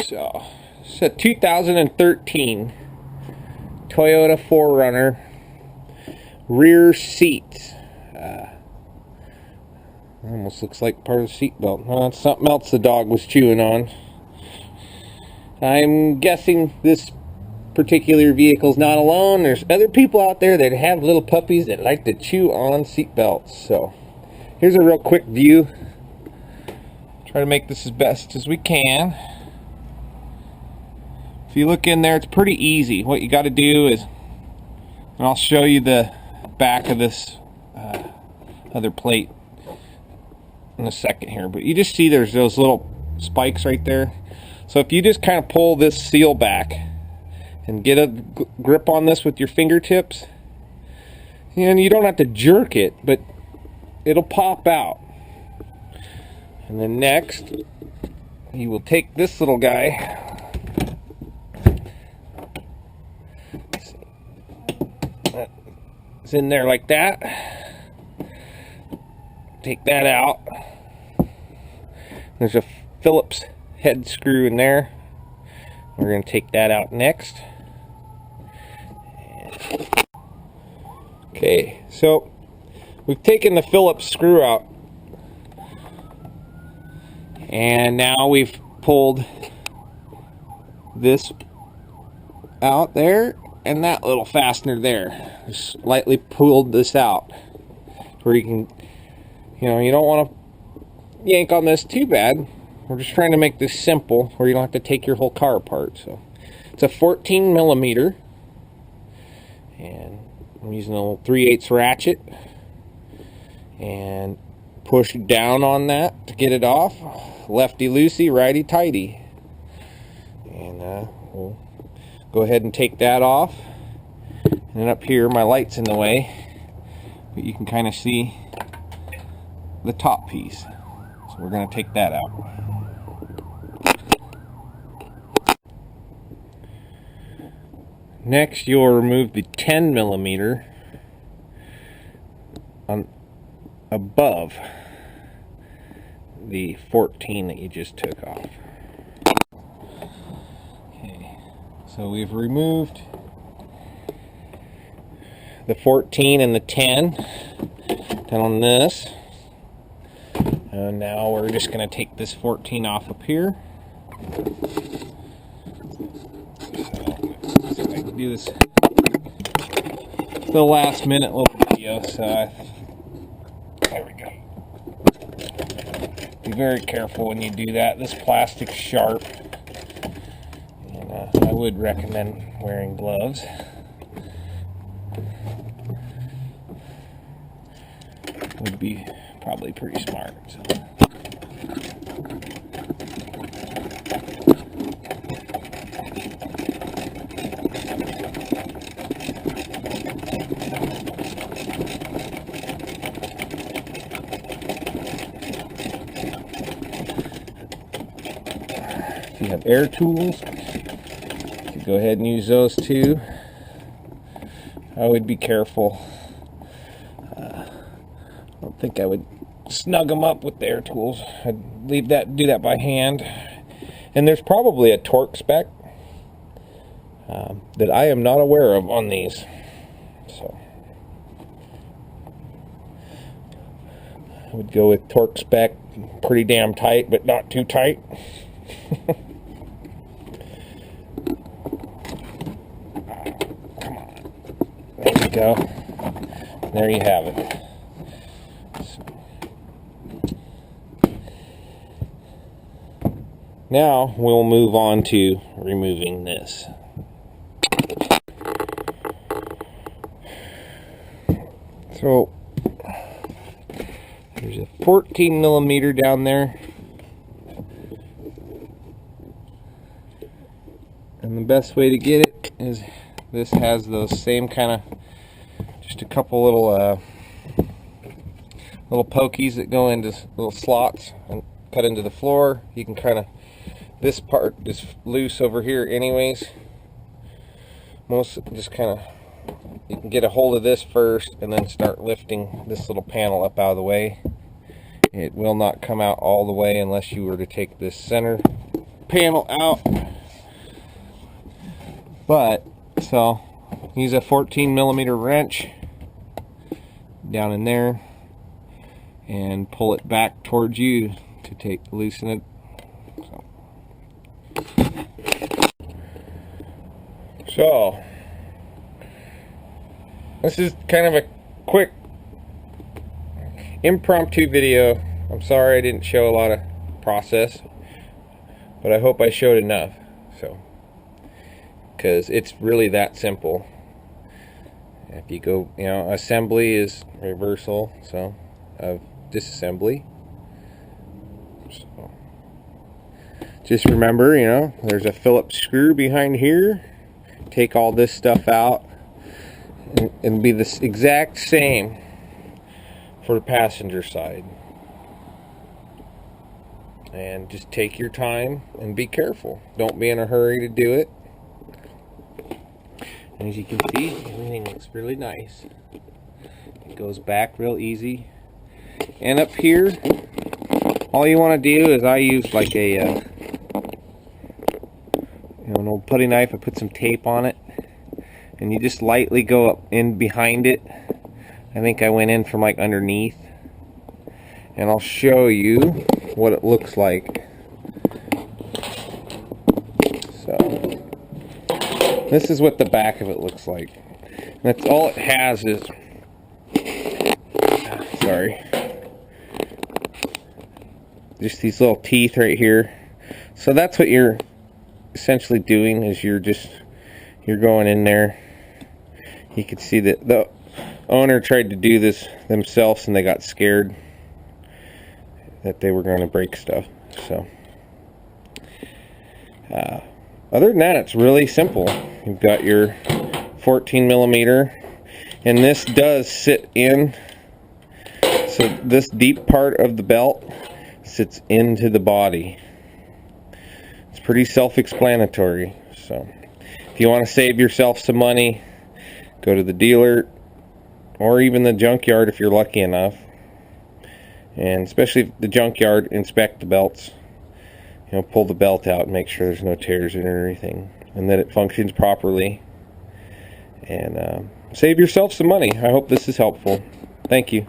So, it's a 2013 Toyota 4Runner rear seat. Almost looks like part of the seat belt. Well, it's something else the dog was chewing on. I'm guessing this particular vehicle's not alone. There's other people out there that have little puppies that like to chew on seat belts. So, here's a real quick view. Try to make this as best as we can. If you look in there, it's pretty easy. What you got to do is, and I'll show you the back of this other plate in a second here, but you just see there's those little spikes right there. So if you just kind of pull this seal back and get a grip on this with your fingertips, and you don't have to jerk it, but it'll pop out. And then next, you will take this little guy, it's in there like that, take that out. There's a Phillips head screw in there. We're going to take that out next. Okay, so we've taken the Phillips screw out, and now we've pulled this out there and that little fastener there. Just lightly pulled this out where you can, you don't want to yank on this too bad. We're just trying to make this simple where you don't have to take your whole car apart. So it's a 14 millimeter, and I'm using a little 3/8 ratchet and push down on that to get it off. Lefty loosey, righty tighty. And we'll go ahead and take that off. And then up here, my light's in the way, but you can kind of see the top piece. So we're going to take that out. Next, you'll remove the 10 millimeter on above the 14 that you just took off. Okay, so we've removed the 14 and the 10 down on this. And now we're just going to take this 14 off up here. So I can do this the last minute little video. So there we go. Be very careful when you do that. This plastic's sharp, and I would recommend wearing gloves. Would be probably pretty smart. So. If you have air tools, you can go ahead and use those too. I would be careful. I don't think I would snug them up with the air tools. I'd do that by hand. And there's probably a torque spec that I am not aware of on these. So I would go with torque spec, pretty damn tight, but not too tight. Come on. There we go. There you have it. Now we'll move on to removing this. So there's a 14 millimeter down there, and the best way to get it is this has those same kind of, just a couple little pokies that go into little slots and cut into the floor. You can kind of, this part is loose over here anyways. Most just kind of, you can get a hold of this first and then start lifting this little panel up out of the way. It will not come out all the way unless you were to take this center panel out. But, so, use a 14mm wrench down in there and pull it back towards you to loosen it. So, this is kind of a quick impromptu video. I'm sorry I didn't show a lot of process, but I hope I showed enough. So, because it's really that simple. If you go, you know, assembly is reversal, so of disassembly. So, just remember, you know, there's a Phillips screw behind here. Take all this stuff out and be the exact same for the passenger side. And just take your time and be careful. Don't be in a hurry to do it. And as you can see, everything looks really nice. It goes back real easy. And up here, all you want to do is, I use like a an old putty knife. I put some tape on it, and you just lightly go up in behind it. I think I went in from like underneath, and I'll show you what it looks like. So this is what the back of it looks like. And that's all it has is, sorry, just these little teeth right here. So that's what you're essentially doing, is you're going in there. You can see that the owner tried to do this themselves and they got scared that they were going to break stuff. So other than that, it's really simple. You've got your 14mm, and this does sit in, so this deep part of the belt sits into the body. It's pretty self-explanatory. So if you want to save yourself some money, go to the dealer or even the junkyard if you're lucky enough. And especially the junkyard, inspect the belts. You know, pull the belt out and make sure there's no tears in it or anything, and that it functions properly. And save yourself some money. I hope this is helpful. Thank you.